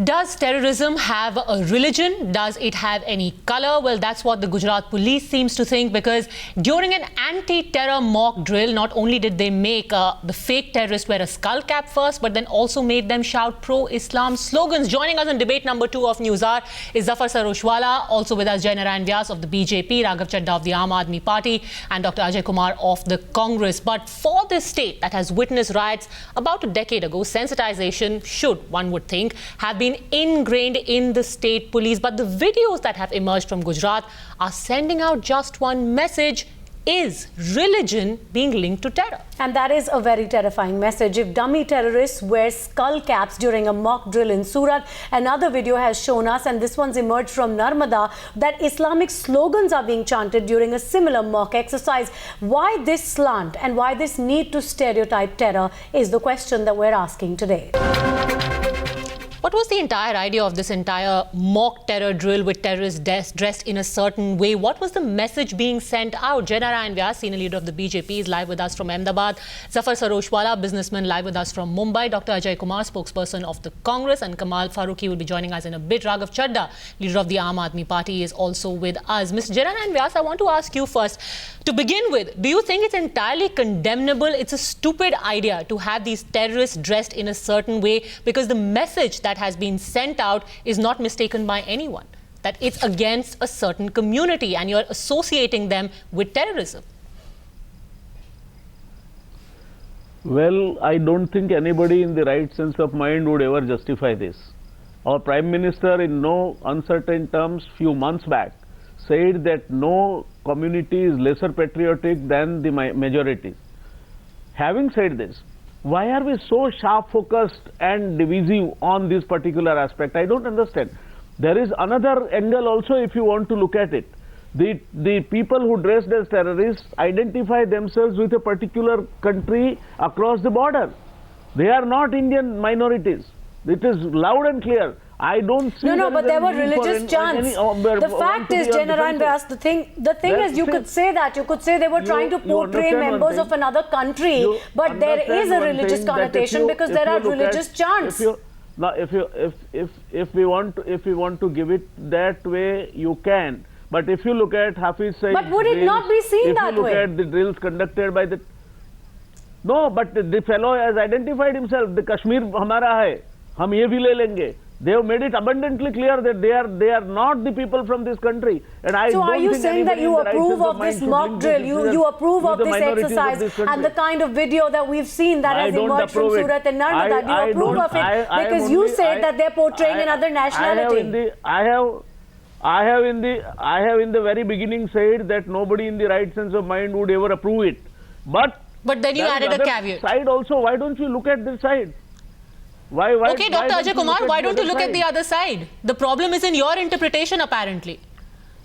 Does terrorism have a religion? Does it have any color? Well, that's what the Gujarat police seems to think, because during an anti-terror mock drill, not only did they make the fake terrorists wear a skull cap first, but then also made them shout pro-Islam slogans. Joining us in debate number 2 of News Hour is Zafar Sarojwala, also with us Jai Narayan Vyas of the BJP, Raghav Chadha of the Aam Aadmi Party, and Dr. Ajay Kumar of the Congress. But for this state that has witnessed riots about a decade ago, sensitization should, one would think, have been ingrained in the state police. But the videos that have emerged from Gujarat are sending out just one message: is religion being linked to terror? And that is a very terrifying message. If dummy terrorists wear skull caps during a mock drill in Surat, another video has shown us, and this one's emerged from Narmada, that Islamic slogans are being chanted during a similar mock exercise. Why this slant and why this need to stereotype terror is the question that we're asking today. What was the entire idea of this entire mock terror drill with terrorists dressed in a certain way? What was the message being sent out? Jai Narayan Vyas, senior leader of the BJP, is live with us from Ahmedabad. Zafar Sarojwala, businessman, live with us from Mumbai. Dr. Ajay Kumar, spokesperson of the Congress, and Kamal Farooqi will be joining us in a bit. Raghav Chadha, leader of the Aam Aadmi Party, is also with us. Mr. Jai Narayan Vyas, I want to ask you first, to begin with, do you think it's entirely condemnable? It's a stupid idea to have these terrorists dressed in a certain way, because the message that has been sent out is not mistaken by anyone, that it's against a certain community and you're associating them with terrorism. Well, I don't think anybody in the right sense of mind would ever justify this. Our Prime Minister, in no uncertain terms, few months back, said that no community is lesser patriotic than the majority. Having said this, why are we so sharp focused and divisive on this particular aspect? I don't understand. There is another angle also if you want to look at it. The people who dressed as terrorists identify themselves with a particular country across the border. They are not Indian minorities. It is loud and clear. I don't see. No, but there were religious chants. The fact is, Jai Narayan Vyas, the thing is, you could say that. You could say they were trying to portray members of another country, but there is a religious connotation because there are religious chants. If we want to give it that way, you can. But if you look at Hafiz Saeed, but would it not be seen that way? If you look at the drills conducted by the but the fellow has identified himself. The Kashmir hamara hai. Hum ye bhi le lenge. They have made it abundantly clear that they are not the people from this country. And so are you saying that you approve of this mock drill? You approve of this exercise and the kind of video that we've seen that has emerged from Surat and Narmada? Do you approve of it because you say that they're portraying another nationality? I have in the very beginning said that nobody in the right sense of mind would ever approve it. But then you added a caveat. Side also, why don't you look at this side? Okay, Dr. Ajay Kumar, why don't you look at the other side? The problem is in your interpretation, apparently.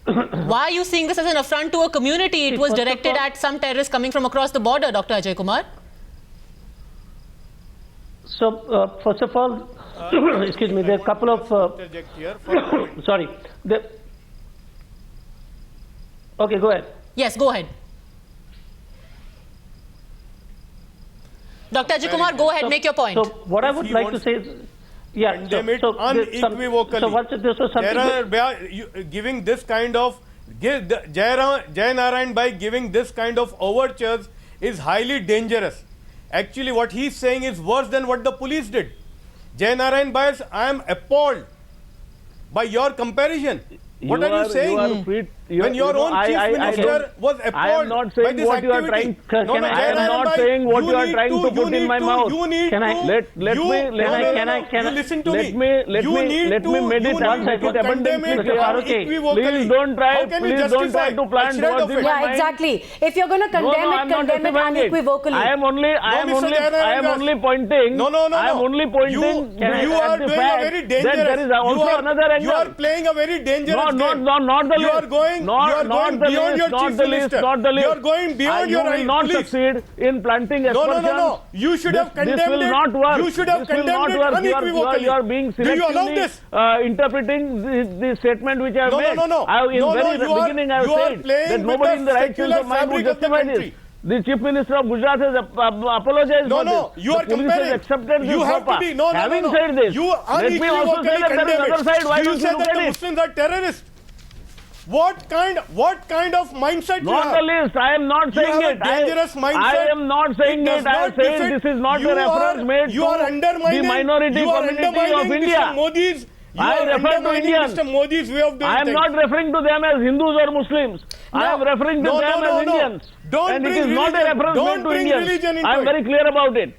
Why are you seeing this as an affront to a community? It was directed at some terrorists coming from across the border, Dr. Ajay Kumar. So, first of all, excuse me, there are a couple of... sorry. Okay, go ahead. Yes, go ahead. Dr. Ajay Kumar, go ahead, make your point. So, what I would like to say is, condemn it unequivocally. So, what's this was something giving this kind of, Jai Narayan by giving this kind of overtures is highly dangerous. Actually, what he's saying is worse than what the police did. Jai Narayan Vyas, I am appalled by your comparison. What are you saying? When your own chief minister was appalled I am not saying by what this you are trying. I am not saying what you are trying to put in my mouth. Let me listen to me. Let me meditate abundantly clear. Please don't try to plant words in my mind. Yeah, exactly. If you're going to condemn it unequivocally. I am only pointing. No. I am only pointing. You are doing a very dangerous. There is also another angle. You are playing a very dangerous game. Not the least. You are going beyond your chief minister. You are going beyond your police. You will not succeed in planting aspersions. No. You should have condemned it. This will not work. You should have condemned it unequivocally. You are being selectively interpreting the statement which I have made. No. In the very beginning I have said that nobody in the right sense of mind would justify this. The Chief Minister of Gujarat has apologized No, for no, this. you are the police comparing. has accepted this You have to FOPA. be, no, Having no. said this, You let me also say that there is another side. Why Do don't you you say look that at the it? Muslims are terrorists? What kind of mindset you Not have? the least. I am not You saying have it. a dangerous mindset. I am not saying does it. I am not saying befit- this is not you a reference made you are to undermining, the minority you are community undermining of India. Mr. Modi's, you I are refer to undermining Indians. Mr. Modi's way of doing I am things. not referring to them as Hindus or Muslims. I am referring to No, them no, as no. Indians. Don't and it bring is not a religion- reference don't made to bring Indians. religion into I am it. very clear about it.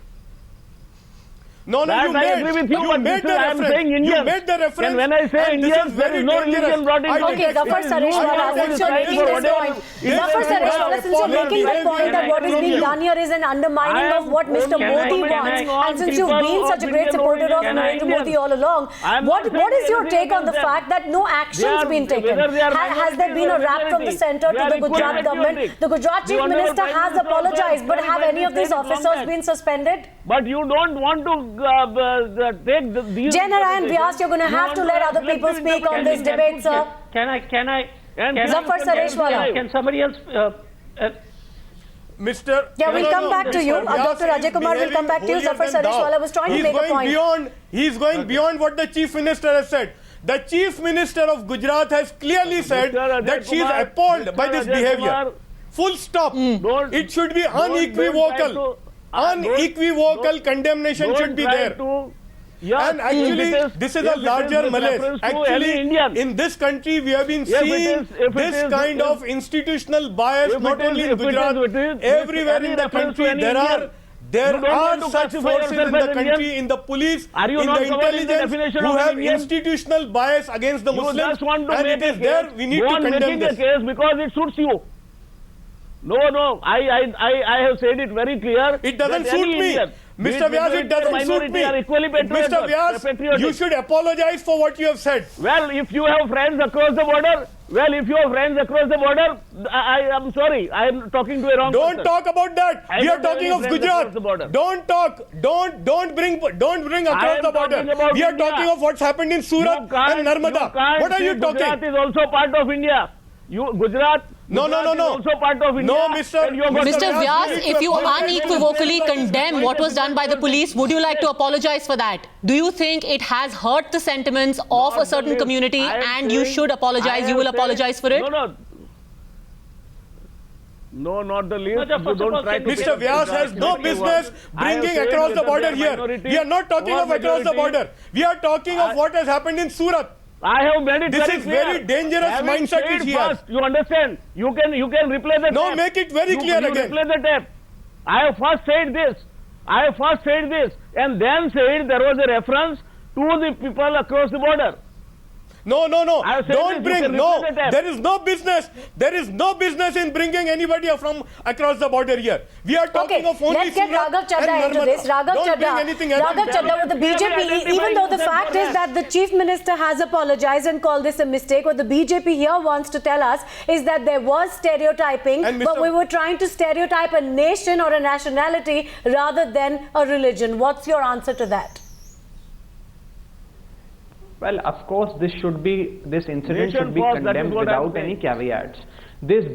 No, That you I made, agree with you, but made this the is, I am reference. saying Indians. You made the reference. And when I say and this Indians, is there very is no dangerous. religion brought into I it. will Okay, Zafar explain. Sareshwala, I will since you're explain making for this whatever- point, This Zafar is Sareshwala, not since you're a making that behavior point that what is being and done here is an undermining I of what am Mr. can I- Modi can I wants, on and since you've people been of such a great Indian supporter of origin, Narendra Indians. Modi all along, I am what not saying is your anything take on the against them. fact that no actions They are- been taken? whether they are Has there been a minority or rap from the majority, centre they to are the equally Gujarat government? patriotic. The Gujarat The Chief Honourable Minister Prime has Minister also apologized, but has have any of these said it long officers back. been suspended? But you don't want to take these. Jai Narayan Vyas, you're going to You have want to let other selective people speak on this interpretation. debate, sir. Can I? And Zafar Sareshwala. Can somebody else? Mr. Yeah, we'll come back to you. Mr. Vyas Dr. Ajay is Kumar will come back to you. behaving Zafar holier than Sareshwala thou. was trying to He's make a going point. He's going beyond what the Chief Minister has said. The Chief Minister of Gujarat has clearly said Mr. Ajay that she is Kumar, appalled by Mr. this Ajay behavior. Kumar, Full stop. Don't- It should be don't try unequivocal. to- Unequivocal don't- condemnation don't should be try there. to- yes, And actually, if this is a it larger with malaise. reference to any Actually, Indian. in this country, we have been If it seeing is- if it this is- kind if- of institutional bias, if not it is- only in if it is Gujarat, with everywhere any in the reference to country. any There Indian. are there You don't are want to such classify forces yourself in the as country, Indian? in the police, Are you in not the covering the intelligence, definition who of an have Indian? institutional bias against the You Muslims, just want to and make it a is there. case, We need go to on condemn making this. a case because it suits you. No, I have said it very clear. It doesn't that suit any me. Indian, be Mr. Vyas, majority it or doesn't suit minority, me. are equally Mr. Vyas, patriotic. you should apologize for what you have said. Well, if you have friends across the border, I am sorry. I am talking to a wrong Don't person. talk about that. I We are don't have talking any of friends across the Gujarat. border. Don't talk. Don't bring I across am the border. talking about We are India. talking of what's happened in Surat and Narmada. What are you talking? Gujarat is also part of India. Gujarat No. is also part of India. No, Mr. And you are going Mr. to- Vyas, if you apologize. unequivocally condemn what was done by the police, would you like to apologize for that? Do you think it has hurt the sentiments of Not a certain the least. community I am and you saying- should apologize? I You am will saying- apologize for it? No, not the least. No, You first of don't all, try to can- Mr. take Vyas a has no Gujarati business word. I am bringing saying across the whether border they are here. minority We are not talking or of across the majority. border. We are talking of what has happened in Surat. I have made it This very is clear. very dangerous Having mindset said which he has. first, you understand? You can replay the No, tape. make it very clear you again. Replay the tape. I have first said this, and then said there was a reference to the people across the border. No. I have said Don't this, you bring. can No, replay the tape. there is no business. There is no business in bringing anybody from across the border here. We are talking Okay, of only let's get Surat Raghav Chadha and into Narmada. this. Raghav Don't bring Chadha, anything else. Raghav Chadha with the BJP, even though the fact is that the Chief Minister has apologized and called this a mistake, what the BJP here wants to tell us is that there was stereotyping, And but Mr. we were trying to stereotype a nation or a nationality rather than a religion. What's your answer to that? Well, of course, this incident Nation should be first, that is condemned what I'm without any saying. caveats. This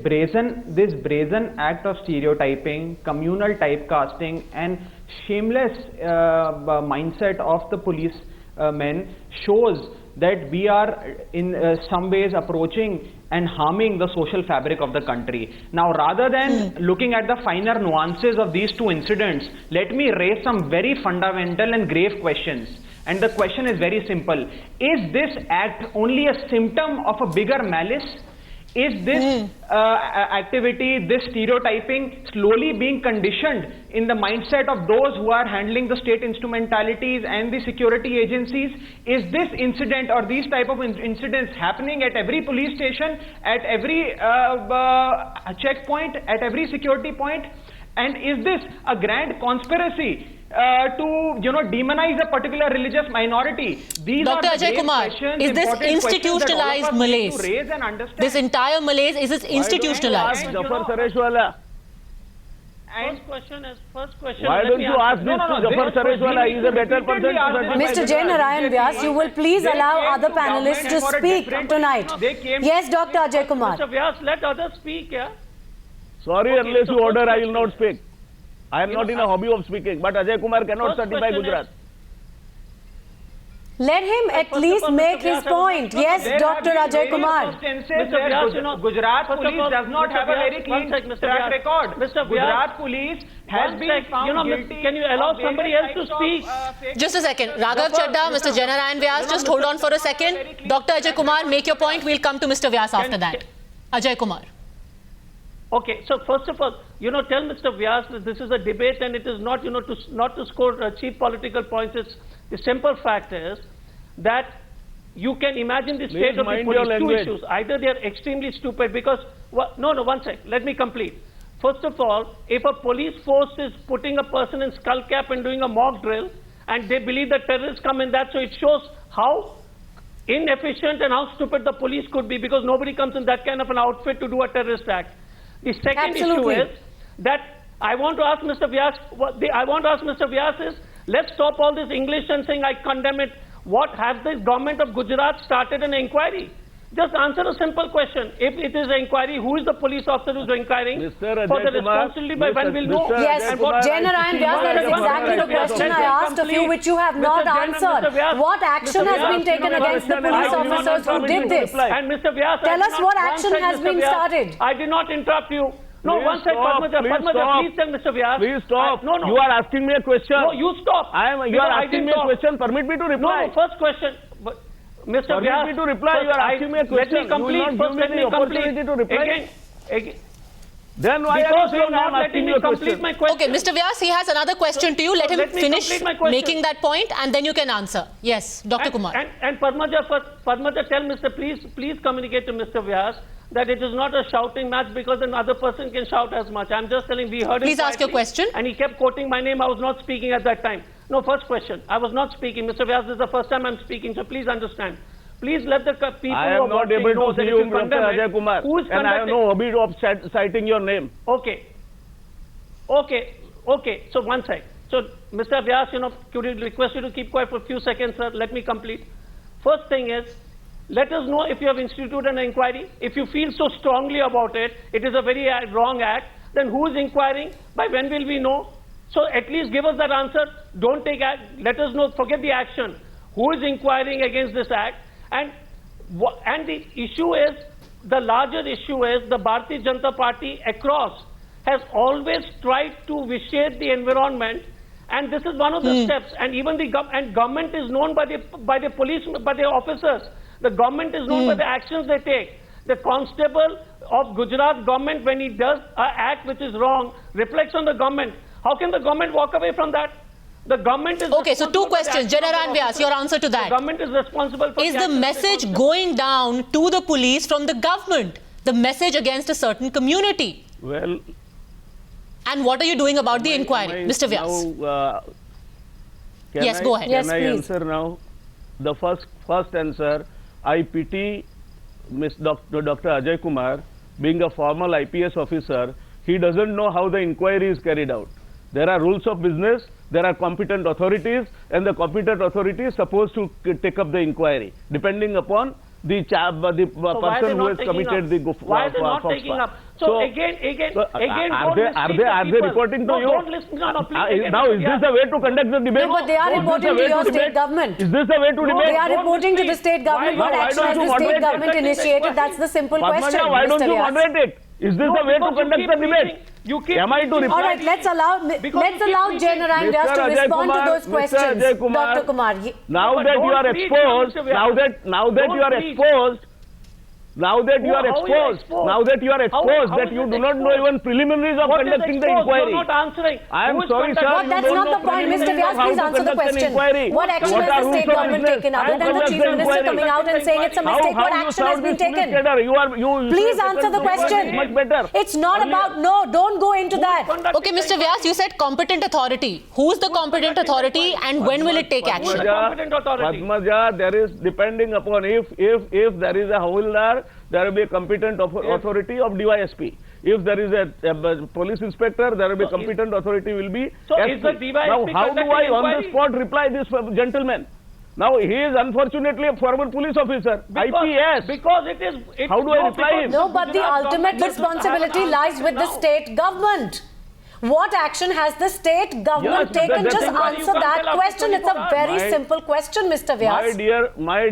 brazen act of stereotyping, communal typecasting, and shameless mindset of the police men shows that we are in some ways approaching and harming the social fabric of the country. Now, rather than looking at the finer nuances of these two incidents, let me raise some very fundamental and grave questions. And the question is very simple. Is this act only a symptom of a bigger malice? Is this activity, this stereotyping, slowly being conditioned in the mindset of those who are handling the state instrumentalities and the security agencies? Is this incident or these type of incidents happening at every police station, at every checkpoint, at every security point? And is this a grand conspiracy to demonize a particular religious minority? These Dr. are the Ajay grave Kumar, questions, is this important questions that all of institutionalized us need malaise? to raise and understand. This entire malaise, is it institutionalized? Why don't you ask Zafar Sareshwala? First question. Why let don't me you answer. ask this to Zafar Sareshwala? He is a better person to certify Mr. this. Jay Narayan Vyas, you will please They allow came other to panelists to government for a speak different- tonight. They came- Yes, Dr. Ajay Kumar. Mr. Vyas, let others speak, yeah? Sorry, Okay, unless so you order, first I will not question speak. I am You not know, in a hobby of speaking, but Ajay Kumar cannot First certify question Gujarat. Let him at First of least all, make Mr. his Vyas, point. There Yes, There Dr. have been Ajay various Kumar. instances Mr. where Vyas, you know, Gujarat first of police all, does not Mr. have a Vyas, very clean one sec, Mr. track Vyas. record. Mr. Vyas, Gujarat police has one been sec, found you know, guilty. can you allow of somebody various else to types speak? of, fake Just a second. Raghav Mr. Chadda, Mr. Janarayan Vyas, just hold on for a second. Dr. Ajay Kumar, make your point. We'll come to Mr. Vyas after that. Ajay Kumar. Okay, so first of all, you know, tell Mr. Vyas that this is a debate and it is not, you know, not to score cheap political points. The simple fact is that you can imagine the state of the mind your police. Two language. issues. Either they are extremely stupid because, no, one sec, let me complete. First of all, if a police force is putting a person in skull cap and doing a mock drill, and they believe that terrorists come in that, so it shows how inefficient and how stupid the police could be, because nobody comes in that kind of an outfit to do a terrorist act. The second Absolutely. issue is that I want to ask Mr. Vyas, is, let's stop all this English and saying I condemn it. What has the government of Gujarat started an inquiry? Just answer a simple question. If it is an inquiry, who is the police officer who is inquiring? Mr. Ajay For the Kumar, responsibility by when we'll know. Mr. Yes, Ajay And what- Kumar, Jai Narayan Vyas, that is exactly the question I asked of you, which you have not answered. What action has been taken against the police officers who did this? And Mr. Vyas, Tell us what action has been started. I did not interrupt you. No, Please one sec, stop, Padmaja, please Padmaja, stop. please tell Mr. Vyas. Please stop. No. You are asking me a question. No, you stop. You Because are I asking didn't me a talk. question. Permit me to reply. No, first question. But Mr. Permit Vyas, me to reply. first You are asking me a question. Let me complete. You will not First, give let me me the complete. opportunity to reply. Again. Then why are you Because saying you're I not am letting asking me you a complete question? my question. Okay, Mr. Vyas, he has another question to you. Let him let me finish complete my question. making that point and then you can answer. Yes, Dr. Kumar. And Padmaja, tell Mr. Please communicate to Mr. Vyas that it is not a shouting match because another person can shout as much. I'm just telling, we heard him Please ask your quietly, question. And he kept quoting my name. I was not speaking at that time. No, first question. I was not speaking. Mr. Vyas, this is the first time I'm speaking, so please understand. Please let the people I who am are not watching able know to that see if you, you condemn Dr. it, Ajay Kumar, who is and I have conducting... no hobby of citing your name. Okay. So one sec. So, Mr. Vyas, could you request you to keep quiet for a few seconds, sir? Let me complete. First thing is, let us know if you have instituted an inquiry. If you feel so strongly about it, it is a very wrong act, then who is inquiring? By when will we know? So at least give us that answer. Don't take act. Let us know. Forget the action. Who is inquiring against this act? And the issue is, the larger issue is, the Bharatiya Janata Party across has always tried to vitiate the environment, and this is one of the steps. And even the government is known by the police, by the officers. The government is known by the actions they take. The constable of Gujarat government, when he does an act which is wrong, reflects on the government. How can the government walk away from that? The government is Okay, so two responsible for the questions. actions of Janaran the Vyas, officers. your answer to The that. government is responsible for Is the actions of message constable. going down to the police from the government? The message against a certain community? Well, And what are you doing about the inquiry, Am I Mr. Vyas? now, Yes, go ahead. Yes, Can I please. answer now? The first answer, I pity Dr. Ajay Kumar, being a formal IPS officer, he doesn't know how the inquiry is carried out. There are rules of business, there are competent authorities, and the competent authority is supposed to take up the inquiry, depending upon the person who has committed the Why are they not taking up? So again, are they reporting to you? Don't listen. No, please. Now, is this the way to conduct the debate? No, but they are Is this reporting the way to your debate? state government. Is this the way to debate? They are reporting to the state government. What Why action don't has you the state moderate it? government initiated? That's the simple question, Padmaja, why don't Mr. you Vyas. moderate it? Is this the way to conduct the debate? Am I to reply? All right, let's allow Jai Narayan Vyas to Mr. Ajay respond to Kumar, those Mr. questions. Ajay Kumar, Dr. Kumar. Now But that you don't are preach, exposed, Mr. Vyas. now that you are Don't preach. exposed, now that you are How are you exposed, exposed? now that you are exposed, How that is you it do not know exposed? even preliminaries of What is conducting the exposed? inquiry. You're not answering. I am Who is sorry, sir. conducting- But that's you not don't the know point, Mr. preliminaries Vyas. of how Please to answer the conduct an question. inquiry. What action What has are the rules state of government business? taken How other than the conduct chief the minister inquiry? coming out and saying it's a mistake? What you action has sound been this taken? cadre? You Please should answer the have taken question. much better. It's not Earlier. about, no, don't go into that. Okay, Mr. Vyas, you said competent authority. Who's the competent authority and when will it take action? competent authority? Padmaja, there is, depending upon if there is a Havildar, there will be a competent authority of DYSP. If there is a police inspector, there will be competent authority will be So SP. is the DYSP Now, how do conducting I on the inquiry? spot reply this gentleman? Now he is unfortunately a former police officer, IPS. Because it is. How do I reply him? No, but the Gujarat ultimate government responsibility has lies with the now. state government. What action has the state government Yes, taken? that Just is why you answer can't that tell after question. It's a 24 very hours. simple question, Mr. My Vyas.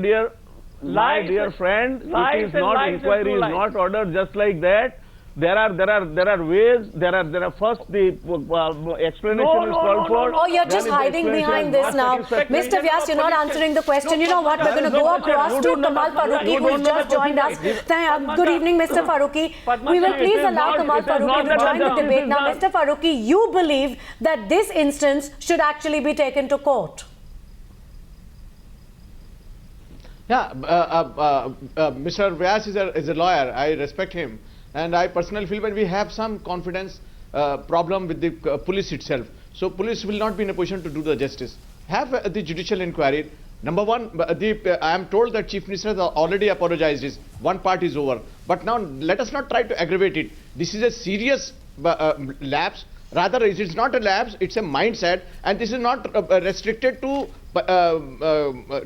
dear friend, Lies it is and not lies and inquiry true is lies. not ordered just like that. There are ways. There are first the explanation is called for. Oh, you're then just if the hiding explanation behind is this not now. satisfactory, Mr. Vyas, you're not answering the question. You know what? We're going to go across to Kamal Farooqui, who has just joined us. Good evening, Mr. Farooqui. We will please allow Kamal Farooqui to join the debate. Now, Mr. Farooqui, you believe that this instance should actually be taken to court. Yeah, Mr. Vyas is a lawyer. I respect him, and I personally feel that we have some confidence problem with the police itself. So police will not be in a position to do the justice. Have the judicial inquiry. Number one, I am told that Chief Minister has already apologized. One part is over. But now let us not try to aggravate it. This is a serious lapse. Rather, it is not a lapse, it's a mindset, and this is not restricted to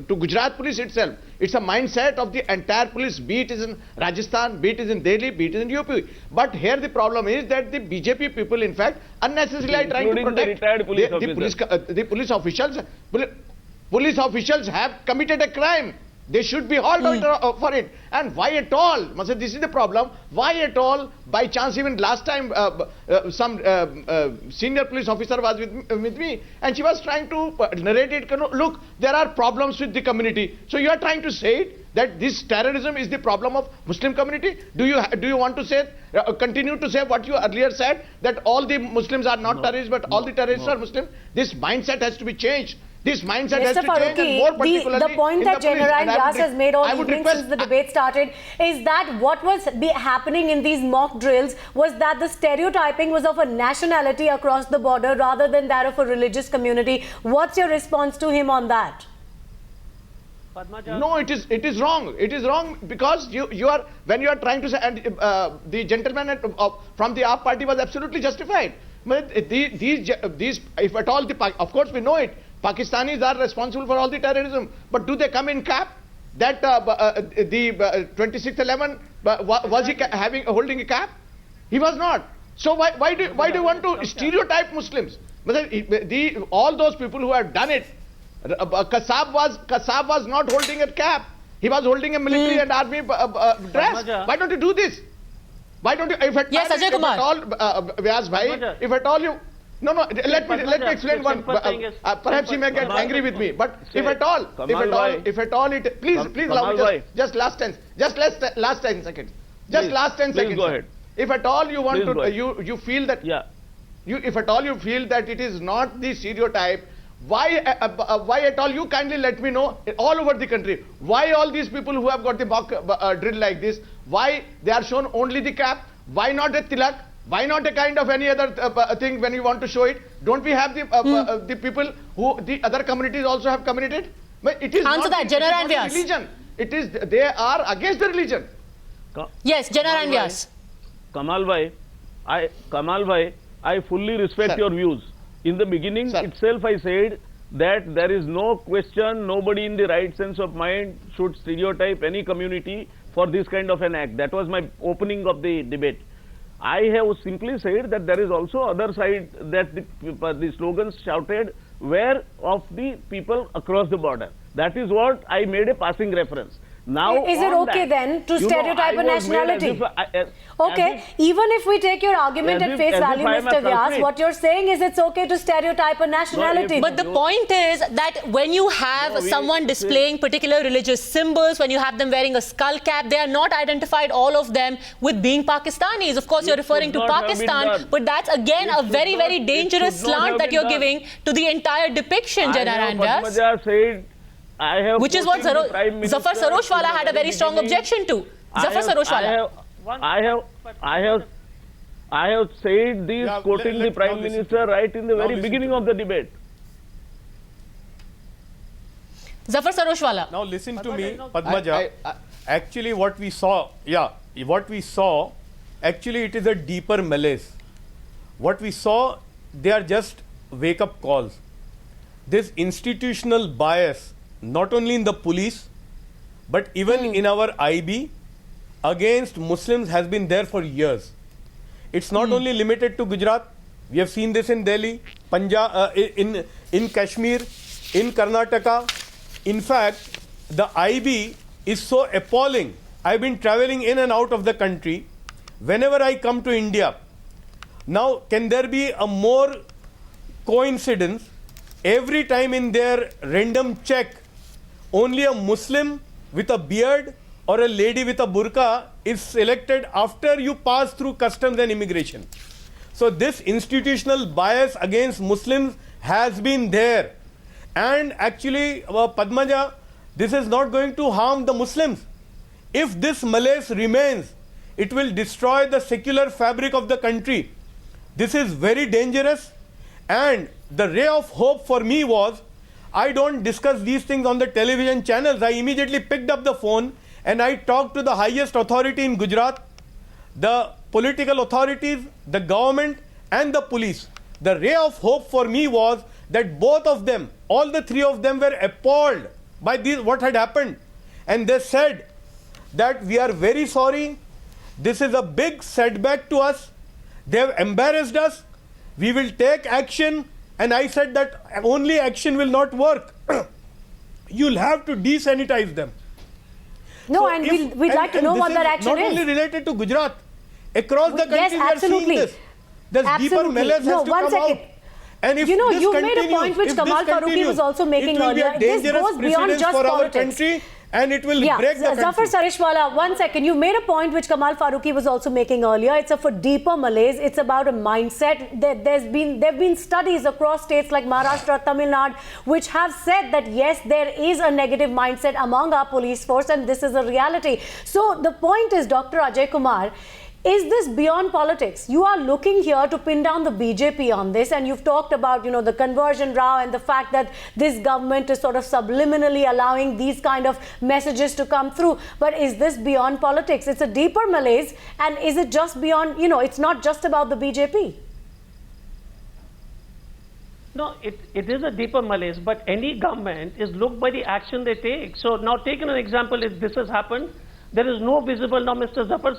Gujarat police itself. It's a mindset of the entire police, be it is in Rajasthan, be it is in Delhi, be it is in UP. But here the problem is that the BJP people, in fact, unnecessarily are trying to Including the protect retired police the police officials. Police officials have committed a crime. They should be hauled out for it. And why at all? This is the problem. Why at all? By chance, even last time, some senior police officer was with me, and she was trying to narrate it. Look, there are problems with the community. So you are trying to say that this terrorism is the problem of Muslim community? Do you want to say, continue to say what you earlier said, that all the Muslims are not terrorists, but all the terrorists are Muslim? This mindset has to be changed. This mindset has Mr. to change, and more Farooqui, particularly the point in that the police. Janarayan And I Vyas would has made all I would evening request- since the debate started is that what was happening in these mock drills was that the stereotyping was of a nationality across the border rather than that of a religious community. What's your response to him on that? No, it is wrong. It is wrong because you are, when you are trying to say, and the gentleman from the AAP party was absolutely justified. But these, if at all, of course we know it. Pakistanis are responsible for all the terrorism, but do they come in cap? That the 26/11 was he holding a cap? He was not. So why do you want to stereotype Muslims? All those people who have done it. Kasab was not holding a cap. He was holding a military and army dress. Why don't you do this? Why don't you? If at Yes, Ajay Kumar. Vyas bhai, if at all you. No, let me explain one. Perhaps he may get angry with me, but if at all, it, please allow me just last 10 seconds. Just last 10 seconds. Go ahead. If at all you want Please go to, ahead. you feel that, Yeah. if at all you feel that it is not the stereotype, why at all, you kindly let me know all over the country, why all these people who have got the mock drill like this, why they are shown only the cap, why not a tilak, why not a kind of any other thing when you want to show it? Don't we have the people who the other communities also have committed? But it is Answer not that, Janarayan the Vyas. religion. It is, they are against the religion. Yes, Janarayan Vyas. Kamal bhai, I fully respect Sir. your views. In the beginning Sir. itself, I said that there is no question, nobody in the right sense of mind should stereotype any community for this kind of an act. That was my opening of the debate. I have simply said that there is also other side that the slogans shouted were of the people across the border. That is what I made a passing reference. Now, Is it on okay that, then to you know, stereotype I a was made as nationality? if Okay, even if we take your argument as at if- face as if value, I am a Mr. Vyas, culprit. what you're saying is it's okay to stereotype a nationality. But the point is that when you have someone displaying particular religious symbols, when you have them wearing a skull cap, they are not identified, all of them, with being Pakistanis. Of course, you're It referring should to not have been Pakistan, done. but that's again a very, very it dangerous should not slant have that been you're done. giving to the entire depiction, Janarayan Vyas. Padmaja said, I have Which is what quoted the Prime Minister Zafar Saroshwala in the had a very strong beginning. objection to. Zafar Saroshwala. I have said this, Yeah, quoting the now Prime listen Minister right in the Now very listen beginning to of the debate. Zafar Saroshwala. Now listen to me, I- Padmaja. Actually, what we saw, actually it is a deeper malaise. What we saw, they are just wake-up calls. This institutional bias not only in the police, but even in our IB, against Muslims has been there for years. It's not only limited to Gujarat. We have seen this in Delhi, Punjab, in Kashmir, in Karnataka. In fact, the IB is so appalling. I've been traveling in and out of the country. Whenever I come to India, now can there be a more coincidence? Every time in their random check, only a Muslim with a beard or a lady with a burqa is selected after you pass through customs and immigration. So this institutional bias against Muslims has been there. And actually, Padmaja, this is not going to harm the Muslims. If this malaise remains, it will destroy the secular fabric of the country. This is very dangerous. And the ray of hope for me was, I don't discuss these things on the television channels. I immediately picked up the phone and I talked to the highest authority in Gujarat, the political authorities, the government and the police. The ray of hope for me was that both of them, all the three of them were appalled by what had happened. And they said that we are very sorry. This is a big setback to us. They have embarrassed us. We will take action. And I said that only action will not work. You'll have to desanitize them. No, So and if- we'd like to know this what is that action not is. only related to Gujarat. Across the country Yes, we are absolutely. seeing this. There's deeper Absolutely. malaise No, has to one come second. out. And if You know, this you made a continues, point which if Kamal this Farooqui continues, was also making it will be earlier. a This dangerous goes beyond precedent just for our politics. country, and it will break the country. Zafar Sareshwala, 1 second. You made a point which Kamal Farooqui was also making earlier. It's for deeper malaise. It's about a mindset. There have been studies across states like Maharashtra, Tamil Nadu, which have said that yes, there is a negative mindset among our police force, and this is a reality. So the point is, Dr. Ajay Kumar, is this beyond politics? You are looking here to pin down the BJP on this, and you've talked about, you know, the conversion row and the fact that this government is sort of subliminally allowing these kind of messages to come through. But is this beyond politics? It's a deeper malaise, and is it just beyond, you know, it's not just about the BJP? No, it is a deeper malaise, but any government is looked by the action they take. So now taking an example, if this has happened, there is no visible, now Mr. Zafar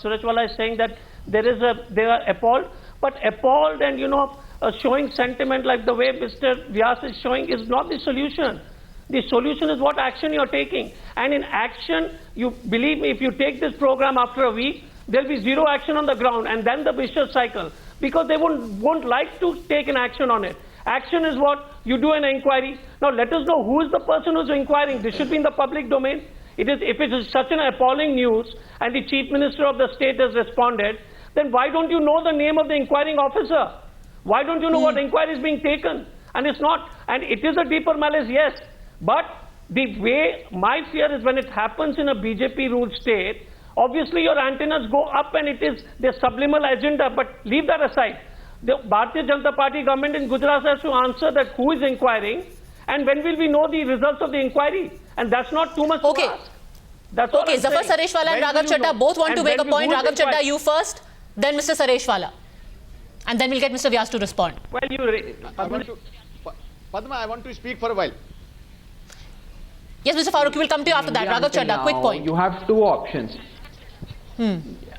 Surajwala is saying that they are appalled, but appalled and, you know, showing sentiment like the way Mr. Vyas is showing is not the solution. The solution is what action you're taking. And in action, you believe me, if you take this program after a week, there'll be zero action on the ground and then the vicious cycle, because they won't like to take an action on it. Action is what? You do an inquiry. Now let us know who is the person who's inquiring. This should be in the public domain. If it is such an appalling news and the Chief Minister of the state has responded, then why don't you know the name of the inquiring officer? Why don't you know what inquiry is being taken? And it's not, and it is a deeper malice, yes. But the way, my fear is when it happens in a BJP-ruled state, obviously your antennas go up and it is the subliminal agenda, but leave that aside. The Bharatiya Janata Party government in Gujarat has to answer that who is inquiring and when will we know the results of the inquiry? And that's not too much to ask. That's all Okay, I'm Zafar saying. Sareshwala and When Raghav will you Chaddha know? both want And to make a when will point. who Raghav inquire? Chaddha, you first, then Mr. Sareshwala. And then we'll get Mr. Vyas to respond. Well, Padma, I want to speak for a while. Yes, Mr. Farooqui, we'll come to you after that. India Raghav until Chaddha, quick now, point. You have two options.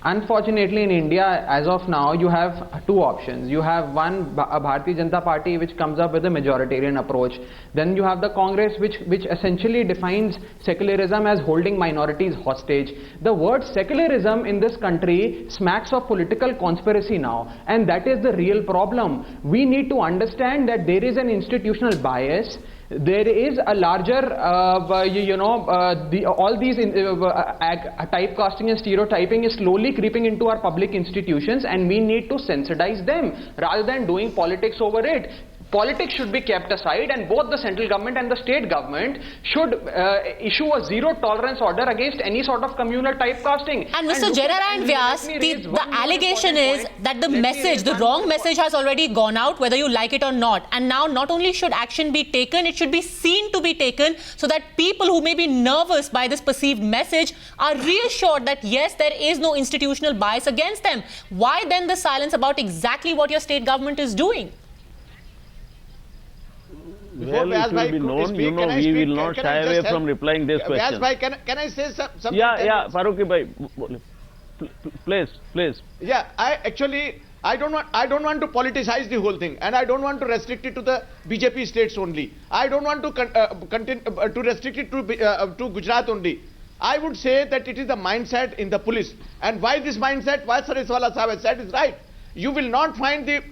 Unfortunately, in India, as of now, you have two options. You have one, a Bharatiya Janata Party, which comes up with a majoritarian approach. Then you have the Congress, which essentially defines secularism as holding minorities hostage. The word secularism in this country smacks of political conspiracy now, and that is the real problem. We need to understand that there is an institutional bias. There is a larger, all these typecasting and stereotyping is slowly creeping into our public institutions, and we need to sensitize them rather than doing politics over it. Politics should be kept aside, and both the central government and the state government should issue a zero tolerance order against any sort of communal typecasting. And Mr. Jainarayana Vyas, the allegation is that the message, the wrong message has already gone out, whether you like it or not. And now not only should action be taken, it should be seen to be taken so that people who may be nervous by this perceived message are reassured that yes, there is no institutional bias against them. Why then the silence about exactly what your state government is doing? before Well, it will be known, you know, we will not shy away from replying this question. Vyas bhai, can I say something? Yeah, Farooqi bhai, please. Yeah, I don't want to politicize the whole thing, and I don't want to restrict it to the BJP states only. I don't want to restrict it to Gujarat only. I would say that it is the mindset in the police, and why this mindset, what Sariswala Sahib has said is right. You will not find the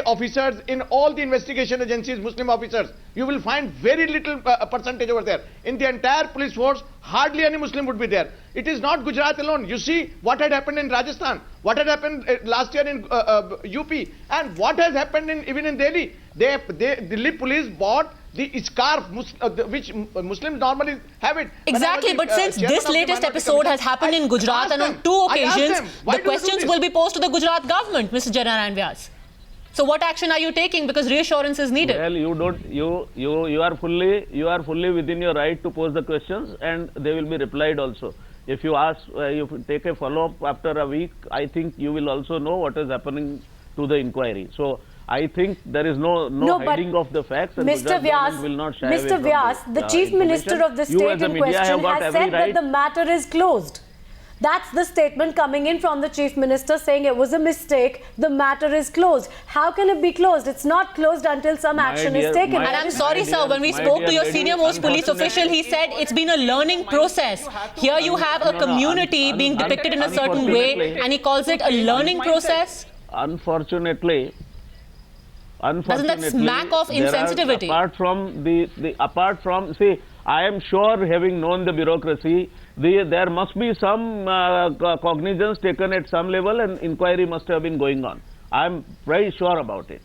officers in all the investigation agencies, Muslim officers. You will find very little percentage over there. In the entire police force, hardly any Muslim would be there. It is not Gujarat alone. You see what had happened in Rajasthan, what had happened last year in UP, and what has happened even in Delhi. Delhi police bought the scarf, which Muslims normally have it. Exactly, but since this latest episode has happened in Gujarat and on 2 occasions, the questions will be posed to the Gujarat government, Mr. Jainarayan Vyas. So what action are you taking? Because reassurance is needed. Well, you are fully within your right to pose the questions, and they will be replied also. If you ask, if you take a follow-up after a week, I think you will also know what is happening to the inquiry. So I think there is no hiding of the facts, and Mr. Vyas will not shy away Mr. from Vyas, the Chief Minister of the state in question has said that the matter is closed. That's the statement coming in from the Chief Minister, saying it was a mistake, the matter is closed. How can it be closed? It's not closed until some action is taken. And I'm sorry, sir, when we spoke to your senior most police official, he said it's been a learning process. Here you have a community being depicted in a certain way, and he calls it a learning process. Unfortunately, doesn't that smack of insensitivity? Apart from, see, I am sure, having known the bureaucracy, there must be some cognizance taken at some level, and inquiry must have been going on. I am very sure about it.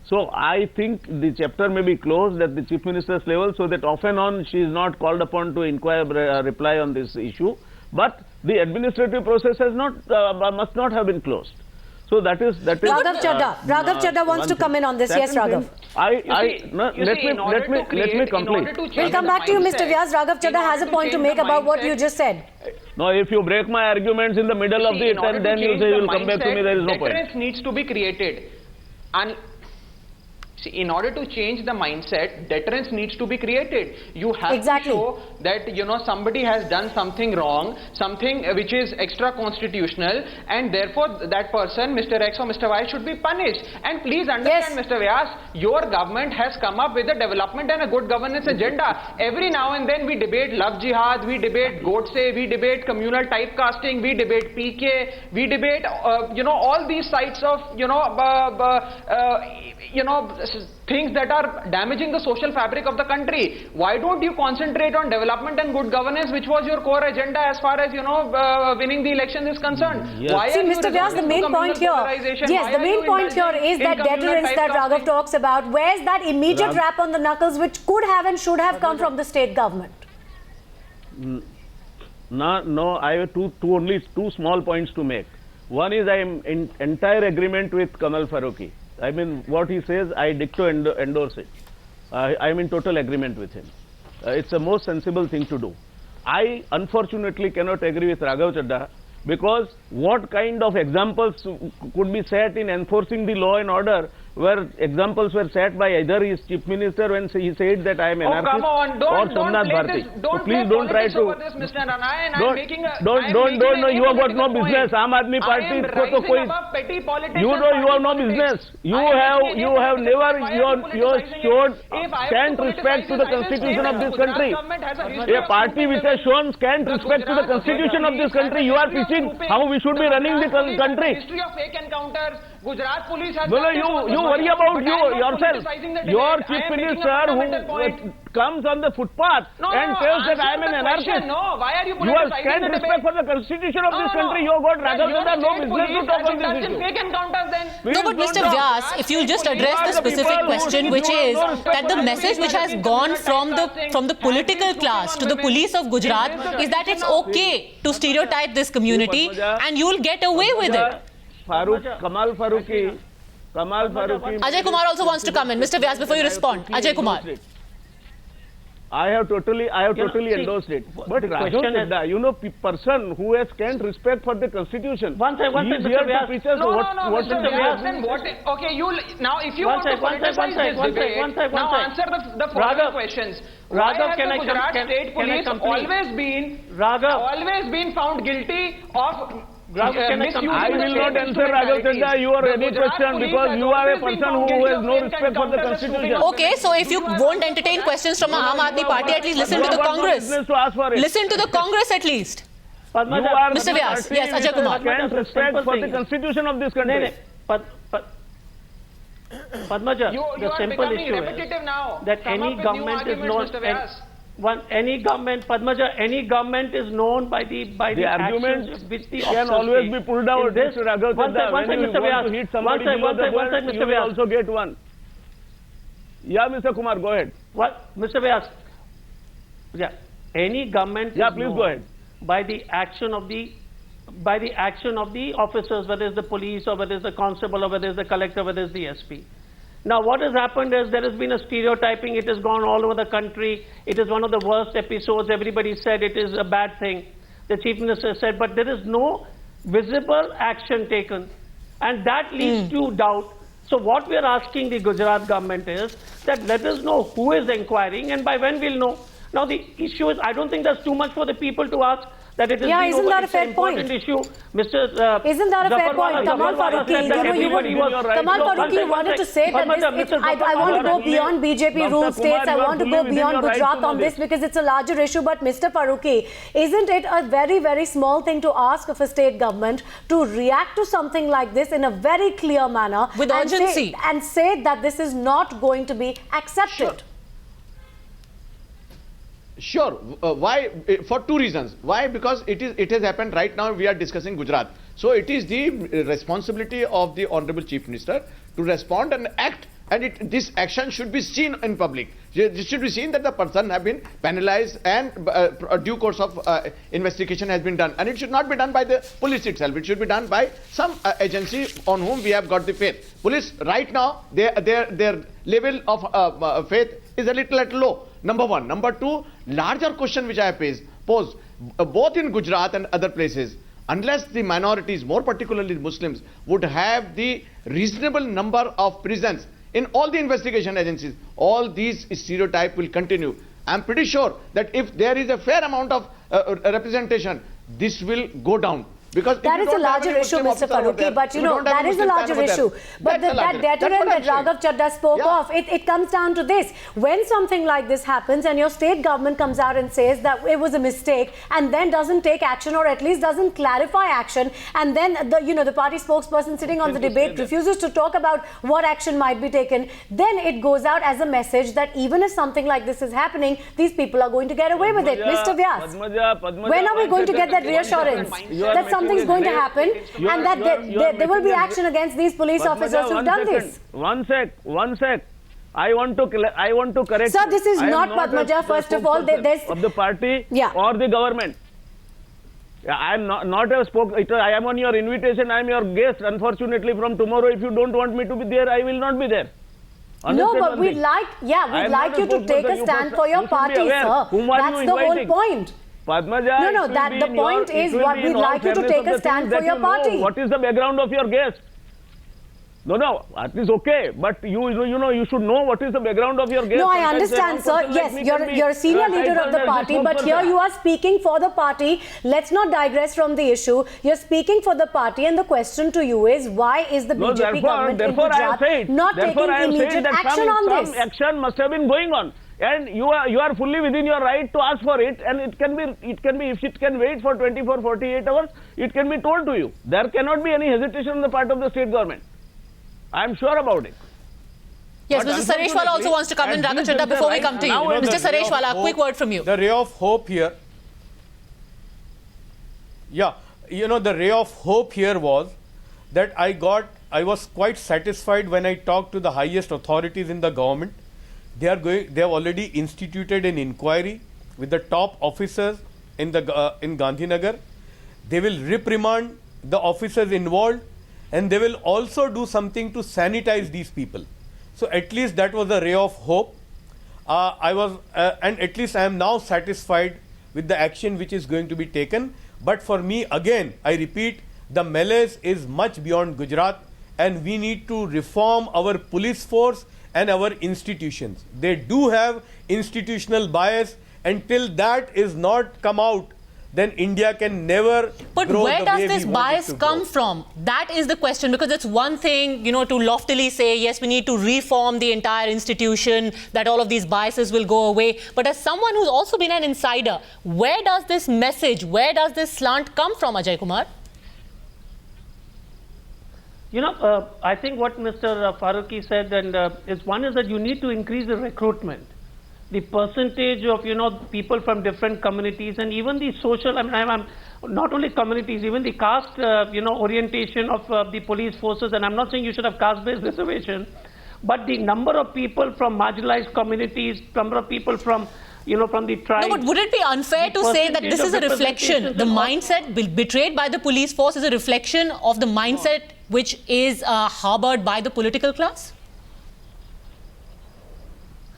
So I think the chapter may be closed at the Chief Minister's level, so that off and on she is not called upon to inquire, reply on this issue. But the administrative process has must not have been closed. So that is. Raghav Chadha wants to come in on this. Yes, Raghav. Let me complete. We'll come back to you, Mr. Vyas. Raghav Chadha has a point to make about what you just said. No, if you break my arguments in the middle of the attempt, then you say you will come back to me. There is no point. Deterrence needs to be created, and in order to change the mindset, deterrence needs to be created. You have to show that somebody has done something wrong, something which is extra constitutional, and therefore that person, Mr. X or Mr. Y, should be punished. And please understand, Mr. Vyas, your government has come up with a development and a good governance agenda. Every now and then we debate love jihad, we debate Godse, we debate communal typecasting, we debate PK, we debate all these sites of things that are damaging the social fabric of the country. Why don't you concentrate on development and good governance, which was your core agenda as far as winning the election is concerned? Yes. Why See, Mr. Vyas, the main point here, the main point here is that deterrence that Raghav talks about. Where's that immediate rap on the knuckles which could have and should have come from the state government? No, I have only two small points to make. One is I am in entire agreement with Kamal Farooqi. I mean, what he says, I dicto endorse it. I am in total agreement with him. It's the most sensible thing to do. I unfortunately cannot agree with Raghav Chadha, because what kind of examples could be set in enforcing the law and order, where examples were set by either his chief minister when he said that I am anarchist, come on, or Somnath Bharti. So please don't try to. You have got no business. Aam Aadmi Party ko to koi. You have no business. You have never showed scant respect to the constitution of this country. A party which has shown scant respect to the constitution of this country, you are preaching how we should be running the country. History of fake encounters. Gujarat police has. You worry about yourself. Your chief minister who comes on the footpath and tells that I am an anarchist. No, why are you You have scant respect for the constitution of this country. You have got Raghav Chadha no business to talk on this issue. Fake encounters then. No, but Mr. Vyas, if you'll just address the specific question, which is that the message which has gone from the political class to the police of Gujarat is that it's okay to stereotype this community and you'll get away with it. Kamal Farooqi. Ajay Kumar also wants to come in. Mr. Vyas, before you respond, Ajay Kumar. I have totally see, endorsed it. But the Raghav question is- Chadha, you know, person who has scant respect for the constitution. One second, he is Mr. here to Vyas. preach us No, what Mr. should be Vyas, done. then what? Okay, you now if you One want to sec, one sec, one politicize sec, this one sec, debate, one sec, one now sec. answer the following Raghav, questions. Raghav, Why has can the I come- Gujarat can- State can I Police complete? always Raghav. been found guilty of Raghav, can I misusing I the will state not answer Raghav instrumentalities. Chadha your The any Gujarat question Police because has you are a always been person found who guilty has of no rape respect for the counter constitution. shooting of Okay, so if you won't entertain questions from Aam Aadmi Party, at least listen to the You have got no Congress. business to ask for it. Listen to the Congress at least. You Padmaja, are Mr. the Vyas, party yes, Ajay with Kumar. scant respect for the constitution of this No, country. Padmaja, You the are simple becoming issue repetitive is now. that Come any up with new government is known. arguments, Mr. Vyas. Any government, Padmaja, any government is known by the The argument actions which the can officers always take. be pulled out, In this- Mr. Raghav one Chadha. sec, one When sec, you Mr. want Vyas. to hit somebody One sec, below one the sec, one belt, sec, Mr. you will Vyas. also get one. Yeah, Mr. Kumar, go ahead. What, Mr. Vyas? Yeah, any government Yeah, is please known go ahead. by the action of the officers, whether it's the police or whether it's the constable or whether it's the collector, whether it's the SP. Now, what has happened is there has been a stereotyping. It has gone all over the country. It is one of the worst episodes. Everybody said it is a bad thing. The chief minister said, but there is no visible action taken, and that leads to doubt. So what we are asking the Gujarat government is that let us know who is inquiring and by when we'll know. Now the issue is, I don't think that's too much for the people to ask. That it is Yeah, isn't that a it's an fair important point? issue. Mr. Isn't that a fair Zafarwala- point? Kamal Zafarwala Farooqui, said that you everybody was- Kamal No, one Farooqui sec, one wanted to sec. say that Padmaja, this, Mr. I want to go Zafarwala- beyond BJP Dr. rule states. Kumar, I you are want to fully go within beyond your right Gujarat to know on this this. because it's a larger issue. But Mr. Farooqui, isn't it a very, very small thing to ask of a state government to react to something like this in a very clear manner With and urgency. and say that this is not going to be accepted? Sure. Why? For two reasons. Why? Because it has happened right now. We are discussing Gujarat. So it is the responsibility of the Honorable Chief Minister to respond and act. And this action should be seen in public. It should be seen that the person have been penalized and a due course of investigation has been done. And it should not be done by the police itself. It should be done by some agency on whom we have got the faith. Police right now, their level of faith is a little low. Number one. Number two, larger question which I have posed both in Gujarat and other places, unless the minorities, more particularly Muslims, would have the reasonable number of prisons in all the investigation agencies, all these stereotypes will continue. I'm pretty sure that if there is a fair amount of representation, this will go down. Because if That you is a don't have larger any issue, Muslim Mr. officer over Farooqui, there, but you you know, don't have that is a Muslim larger man over issue. there. But That's a larger- that that's deterrent what I'm that Raghav Chadha spoke Yeah. of, it comes down to this. When something like this happens and your state government comes out and says that it was a mistake and then doesn't take action or at least doesn't clarify action, and then the party spokesperson sitting on the debate refuses to talk about what action might be taken, then it goes out as a message that even if something like this is happening, these people are going to get away with it. Mr. Vyas, Padmaja, when are we going to get that one reassurance second. You are that something's making going to a great- happen you are- and that you are there will be making a action against these police Padmaja, officers who've one done second. this? One sec. I want to correct Sir, you. this is I am not a Padmaja, first of all. spokesperson There's- of the party Yeah. or the government. Yeah, I am not a I am on your invitation. I am your guest. Unfortunately, from tomorrow, if you don't want me to be there, I will not be there. No, Understand but one we'd thing? like, I we'd am like not a you to take a spokesperson. You stand first- for your you should be party, aware. sir. Whom are you That's the whole inviting? point. Padmaja, No, it will that be the in your- point it is will what be we'd in all like you to fairness take of the a stand things for that your you know. party. What is the background of your guest? No, that is okay. But you should know what is the background of your guest. No, I Sometimes understand, one sir. person like Yes, me can be you're a senior leader of the titled as a party, but here spokesperson. you are speaking for the party. Let's not digress from the issue. You're speaking for the party, and the question to you is, why is the No, BJP government in therefore I have Gujarat said, not therefore taking I have said immediate that action on some this? action must have been going on. And you are fully within your right to ask for it, and it can be if it can wait for 24, 48 hours, it can be told to you. There cannot be any hesitation on the part of the state government. I am sure about it. Yes, But Mr. Sareshwala also wants to come in. at Raghav this Chadha, before we juncture, come to right you. now, Mr. the ray of Sareshwala, a quick hope- word from you. The ray of hope here. Yeah, the ray of hope here was that I was quite satisfied when I talked to the highest authorities in the government. They have already instituted an inquiry with the top officers in Gandhinagar. They will reprimand the officers involved, and they will also do something to sanitize these people. So at least that was a ray of hope. I was, and at least I am now satisfied with the action which is going to be taken. But for me, again, I repeat, the malaise is much beyond Gujarat, and we need to reform our police force and our institutions. They do have institutional bias. Until that is not come out, then India can never But grow where the does way this we want it bias to come grow. from? That is the question, because it's one thing, to loftily say, yes, we need to reform the entire institution, that all of these biases will go away. But as someone who's also been an insider, where does this message, where does this slant come from, Ajay Kumar? I think what Mr. Farooqi said, and is one is that you need to increase the recruitment. The percentage of, people from different communities, and even the social, I'm not only communities, even the caste, orientation of the police forces. And I'm not saying you should have caste-based reservation, but the number of people from marginalized communities, number of people from, from the tribes. No, but would it be unfair to say that this is a reflection, the mindset betrayed by the police force is a reflection of the mindset which is harbored by the political class?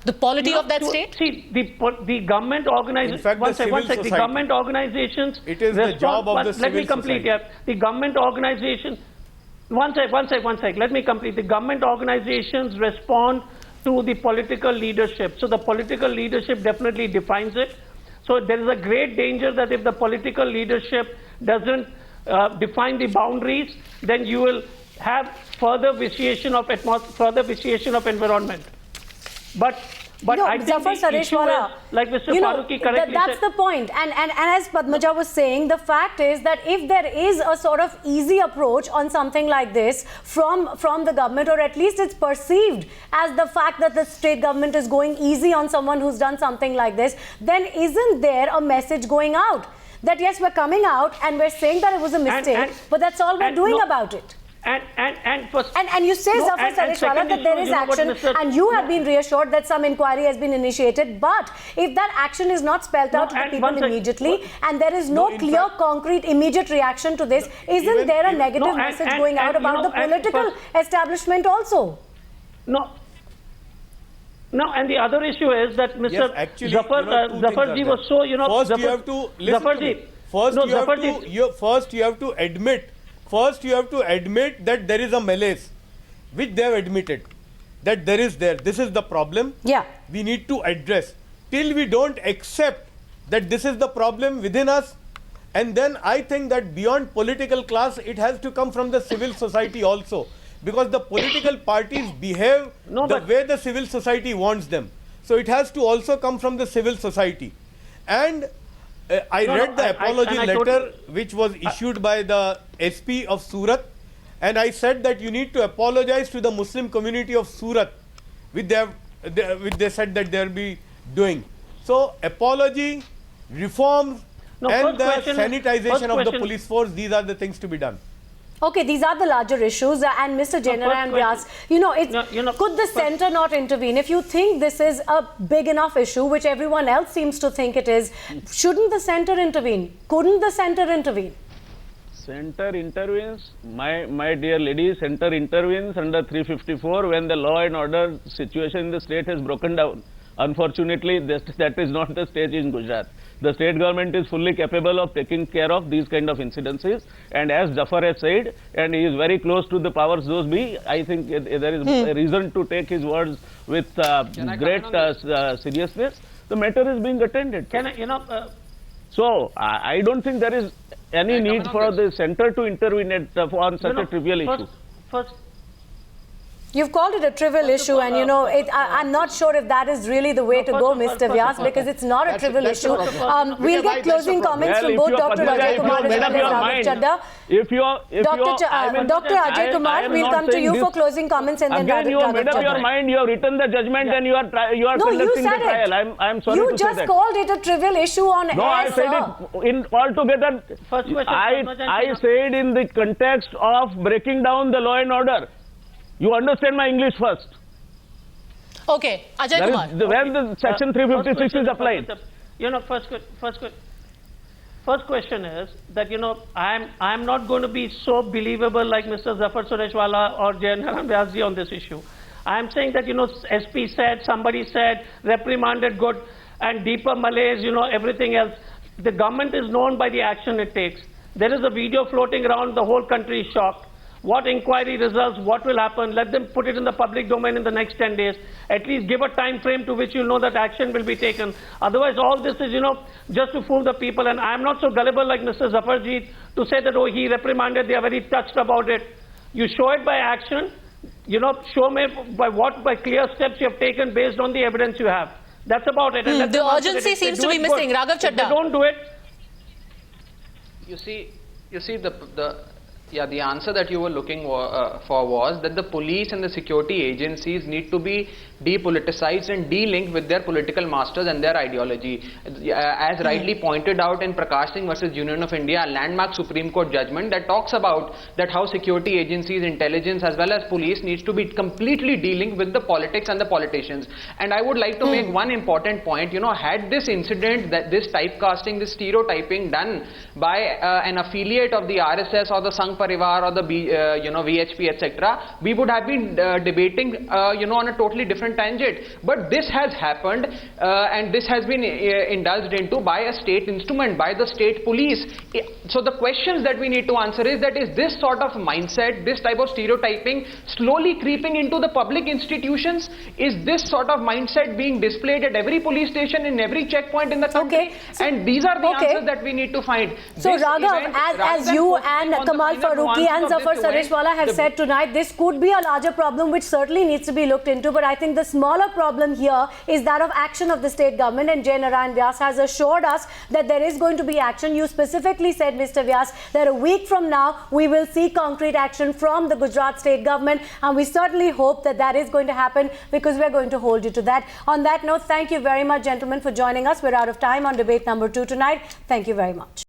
The polity of that state? See, the government organizations. In fact, the civil society. The government organizations. It is the job of the civil Let me complete. society. Yeah, the government organization. One sec. Let me complete. The government organizations respond to the political leadership. So the political leadership definitely defines it. So there is a great danger that if the political leadership doesn't define the boundaries, then you will have further vitiation of environment. But I think Zafar the issue Sareshwala, is, like Mr. Farooqi correctly that's said, the point. And as Padmaja was saying, the fact is that if there is a sort of easy approach on something like this from the government, or at least it's perceived as the fact that the state government is going easy on someone who's done something like this, then isn't there a message going out that yes, we're coming out and we're saying that it was a mistake, but that's all we're doing about it? And you say, Zafar Sareshwala, that there is action, and you have been reassured that some inquiry has been initiated. But if that action is not spelled out to the people immediately, and there is no clear, concrete, immediate reaction to this, isn't there a negative message going out about the political establishment also? No, and the other issue is that Mr. Yes, actually, Zafarji was so, First, you have to listen to me. First, you have to admit. First, you have to admit that there is a malaise, which they have admitted, that there is there. This is the problem. Yeah. We need to address. Till we don't accept that this is the problem within us, and then I think that beyond political class, it has to come from the civil society also. Because the political parties behave the way the civil society wants them. So it has to also come from the civil society. And I read the apology letter which was issued by the SP of Surat, and I said that you need to apologize to the Muslim community of Surat, which they said that they'll be doing. So apology, reforms, and the sanitization of the police force, these are the things to be done. Okay, these are the larger issues, and Mr. Jainarayan Vyas, could the centre not intervene? If you think this is a big enough issue, which everyone else seems to think it is, shouldn't the centre intervene? Couldn't the centre intervene? Centre intervenes, my dear lady, centre intervenes under 354 when the law and order situation in the state has broken down. Unfortunately, that is not the stage in Gujarat. The state government is fully capable of taking care of these kind of incidences, and as Zafar has said, and he is very close to the powers those be, I think there is a reason to take his words with great seriousness. The matter is being attended. So I don't think there is any need for the centre to intervene on such a trivial issue. You've called it a trivial issue, and I'm not sure if that is really the way to go, Mr. Vyas, because it's not a trivial issue. We'll get closing comments from both Dr. Ajay Kumar as well as Raghav Chadha. Dr. Ajay Kumar, we'll come to you for closing comments, and then again, you have made up your mind, you have written the judgment, and you are conducting the trial. I'm sorry to say that. You just called it a trivial issue on air, No, I said it in altogether. I said in the context of breaking down the law and order. You understand my English first. Okay, Ajay Kumar. When the section 356 is applied. First question is that, I'm not going to be so believable like Mr. Zafar Sareshwala or Jainarayan Vyas on this issue. I am saying that, SP said, somebody said, reprimanded, good, and deeper malaise, everything else. The government is known by the action it takes. There is a video floating around, the whole country is shocked. What inquiry results, what will happen, let them put it in the public domain in the next 10 days. At least give a time frame to which you know that action will be taken. Otherwise, all this is, just to fool the people. And I am not so gullible like Mr. Zafarjeet to say that, oh, he reprimanded, they are very touched about it. You show it by action, show me by clear steps you have taken based on the evidence you have. That's about it. And let The them answer urgency it. If they seems do to be it, missing. good. Raghav If they Chadha. don't do it, You see the answer that you were looking for was that the police and the security agencies need to be depoliticized and de-linked with their political masters and their ideology. As rightly pointed out in Prakash Singh versus Union of India, a landmark Supreme Court judgment that talks about that how security agencies, intelligence as well as police needs to be completely de-linked with the politics and the politicians. And I would like to make one important point. Had this incident, that this typecasting, this stereotyping done by an affiliate of the RSS or the Sangh Parivar or the VHP, etc., we would have been debating on a totally different tangent. But this has happened and this has been indulged into by a state instrument, by the state police. So the questions that we need to answer is this sort of mindset, this type of stereotyping slowly creeping into the public institutions? Is this sort of mindset being displayed at every police station, in every checkpoint in the country? Okay. So, and these are the answers that we need to find. So This Raghav, event, as rather than you focusing and on the Kamal finer Farooqui and nuances of Zafar this event, Sareshwala have said tonight, this could be a larger problem which certainly needs to be looked into. But I think the smaller problem here is that of action of the state government, and Jai Narayan Vyas has assured us that there is going to be action. You specifically said, Mr. Vyas, that a week from now we will see concrete action from the Gujarat state government, and we certainly hope that that is going to happen, because we're going to hold you to that. On that note, thank you very much, gentlemen, for joining us. We're out of time on debate number 2 tonight. Thank you very much.